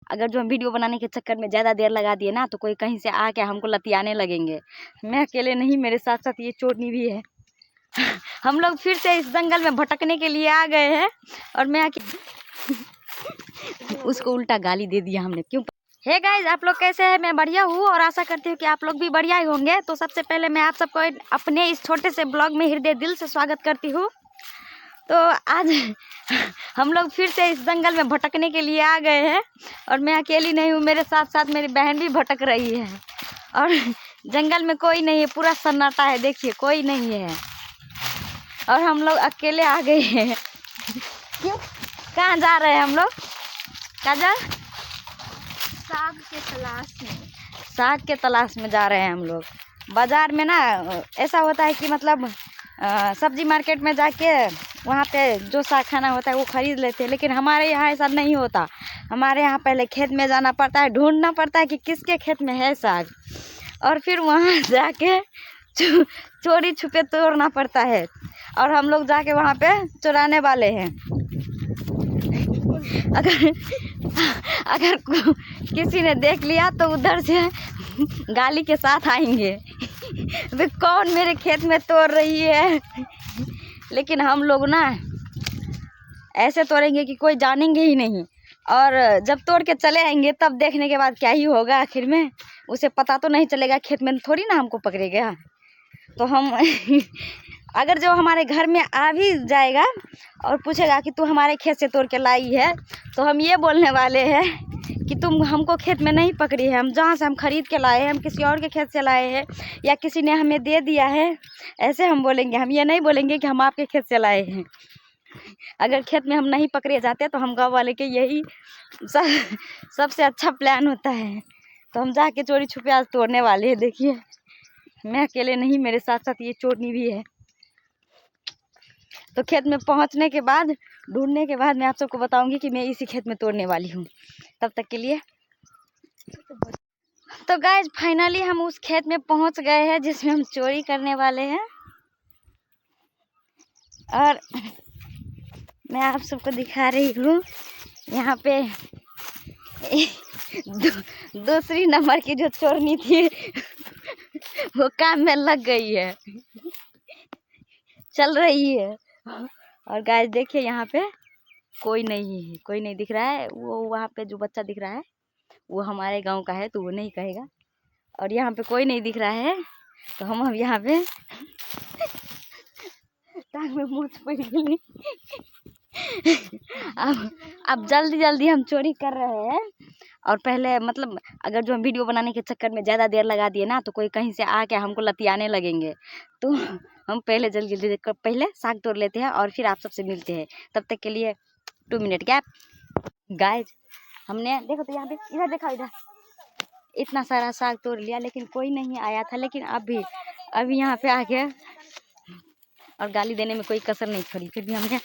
अगर जो हम वीडियो बनाने के चक्कर में ज़्यादा देर लगा दिए ना तो कोई कहीं से आके हमको लतियाने लगेंगे। मैं अकेले नहीं, मेरे साथ साथ ये चोरनी भी है। हम लोग फिर से इस जंगल में भटकने के लिए आ गए हैं और मैं उसको उल्टा गाली दे दिया हमने। क्यों? हे गाइज, आप लोग कैसे हैं? मैं बढ़िया हूँ और आशा करती हूँ कि आप लोग भी बढ़िया ही होंगे। तो सबसे पहले मैं आप सबको अपने इस छोटे से ब्लॉग में हृदय दिल से स्वागत करती हूँ। तो आज हम लोग फिर से इस जंगल में भटकने के लिए आ गए हैं और मैं अकेली नहीं हूँ, मेरे साथ साथ मेरी बहन भी भटक रही है। और जंगल में कोई नहीं है, पूरा सन्नाटा है, देखिए कोई नहीं है और हम लोग अकेले आ गए हैं। क्यों? कहाँ जा रहे हैं हम लोग? काजल, साग के तलाश में। साग के तलाश में जा रहे हैं हम लोग। बाजार में ना ऐसा होता है कि मतलब सब्जी मार्केट में जाके वहाँ पे जो साग खाना होता है वो खरीद लेते हैं, लेकिन हमारे यहाँ ऐसा नहीं होता। हमारे यहाँ पहले खेत में जाना पड़ता है, ढूंढना पड़ता है कि किसके खेत में है साग, और फिर वहाँ जाके चोरी छुपे तोड़ना पड़ता है। और हम लोग जाके वहाँ पे चुराने वाले हैं। अगर किसी ने देख लिया तो उधर से गाली के साथ आएंगे, वे कौन मेरे खेत में तोड़ रही है। लेकिन हम लोग ना ऐसे तोड़ेंगे कि कोई जानेंगे ही नहीं, और जब तोड़ के चले आएंगे तब देखने के बाद क्या ही होगा, आखिर में उसे पता तो नहीं चलेगा, खेत में थोड़ी ना हमको पकड़ेगा। तो हम अगर जो हमारे घर में आ भी जाएगा और पूछेगा कि तू हमारे खेत से तोड़ के लाई है, तो हम ये बोलने वाले हैं कि तुम हमको खेत में नहीं पकड़ी है, हम जहाँ से हम खरीद के लाए हैं, हम किसी और के खेत से लाए हैं या किसी ने हमें दे दिया है, ऐसे हम बोलेंगे। हम ये नहीं बोलेंगे कि हम आपके खेत से लाए हैं। अगर खेत में हम नहीं पकड़े जाते तो हम गाँव वाले के यही सबसे अच्छा प्लान होता है। तो हम जाके चोरी छुपे आज तोड़ने वाले हैं। देखिए मैं अकेले नहीं, मेरे साथ साथ ये चोरनी भी है। तो खेत में पहुंचने के बाद, ढूंढने के बाद मैं आप सबको बताऊंगी कि मैं इसी खेत में तोड़ने वाली हूँ। तब तक के लिए तो गाइज फाइनली हम उस खेत में पहुंच गए हैं जिसमें हम चोरी करने वाले हैं। और मैं आप सबको दिखा रही हूँ यहाँ पे दूसरी नंबर की जो चोरनी थी वो काम में लग गई है, चल रही है। और गाइस देखिए यहाँ पे कोई नहीं है, कोई नहीं दिख रहा है। वो वहाँ पे जो बच्चा दिख रहा है वो हमारे गांव का है, तो वो नहीं कहेगा। और यहाँ पे कोई नहीं दिख रहा है, तो हम अब यहाँ पे टांग में मूंछ पड़ गई। अब जल्दी जल्दी हम चोरी कर रहे हैं। और पहले मतलब अगर जो हम वीडियो बनाने के चक्कर में ज़्यादा देर लगा दिए ना तो कोई कहीं से आके हमको लतियाने लगेंगे। तो हम पहले जल्दी जल्दी पहले साग तोड़ लेते हैं और फिर आप सबसे मिलते हैं। तब तक के लिए 2 मिनट गैप। गाइज हमने देखो तो यहाँ पे, इधर देखा, इधर इतना सारा साग तोड़ लिया लेकिन कोई नहीं आया था। लेकिन अभी यहाँ पे आ गया और गाली देने में कोई कसर नहीं छोड़ी। फिर भी हमने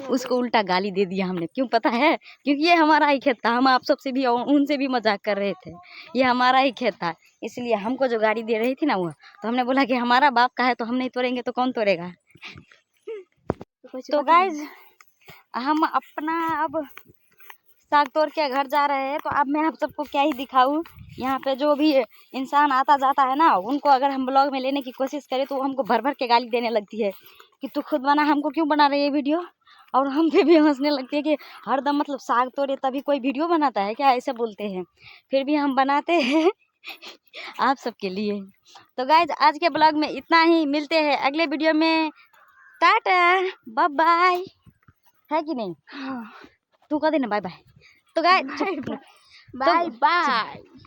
उसको उल्टा गाली दे दिया हमने। क्यों पता है? क्योंकि ये हमारा ही खेत था। हम आप सबसे भी उनसे भी मजाक कर रहे थे, ये हमारा ही खेत था, इसलिए हमको जो गाली दे रही थी ना वो, तो हमने बोला कि हमारा बाप का है तो हम नहीं तोड़ेंगे तो कौन तोड़ेगा। तो गाइज हम अपना अब साग तोड़ के घर जा रहे हैं। तो अब मैं आप सबको क्या ही दिखाऊं। यहाँ पे जो भी इंसान आता जाता है ना, उनको अगर हम ब्लॉग में लेने की कोशिश करें तो वो हमको भर भर के गाली देने लगती है कि तू खुद बना, हमको क्यों बना रही है वीडियो। और हम पे भी हंसने लगती है कि हरदम मतलब साग तोड़े तभी कोई वीडियो बनाता है क्या, ऐसे बोलते हैं। फिर भी हम बनाते हैं आप सबके लिए। तो गाइज आज के ब्लॉग में इतना ही, मिलते हैं अगले वीडियो में। टाटा बाय बाय, है कि नहीं? तू कह देना बाय बाय। तो गाइज बाय बाय।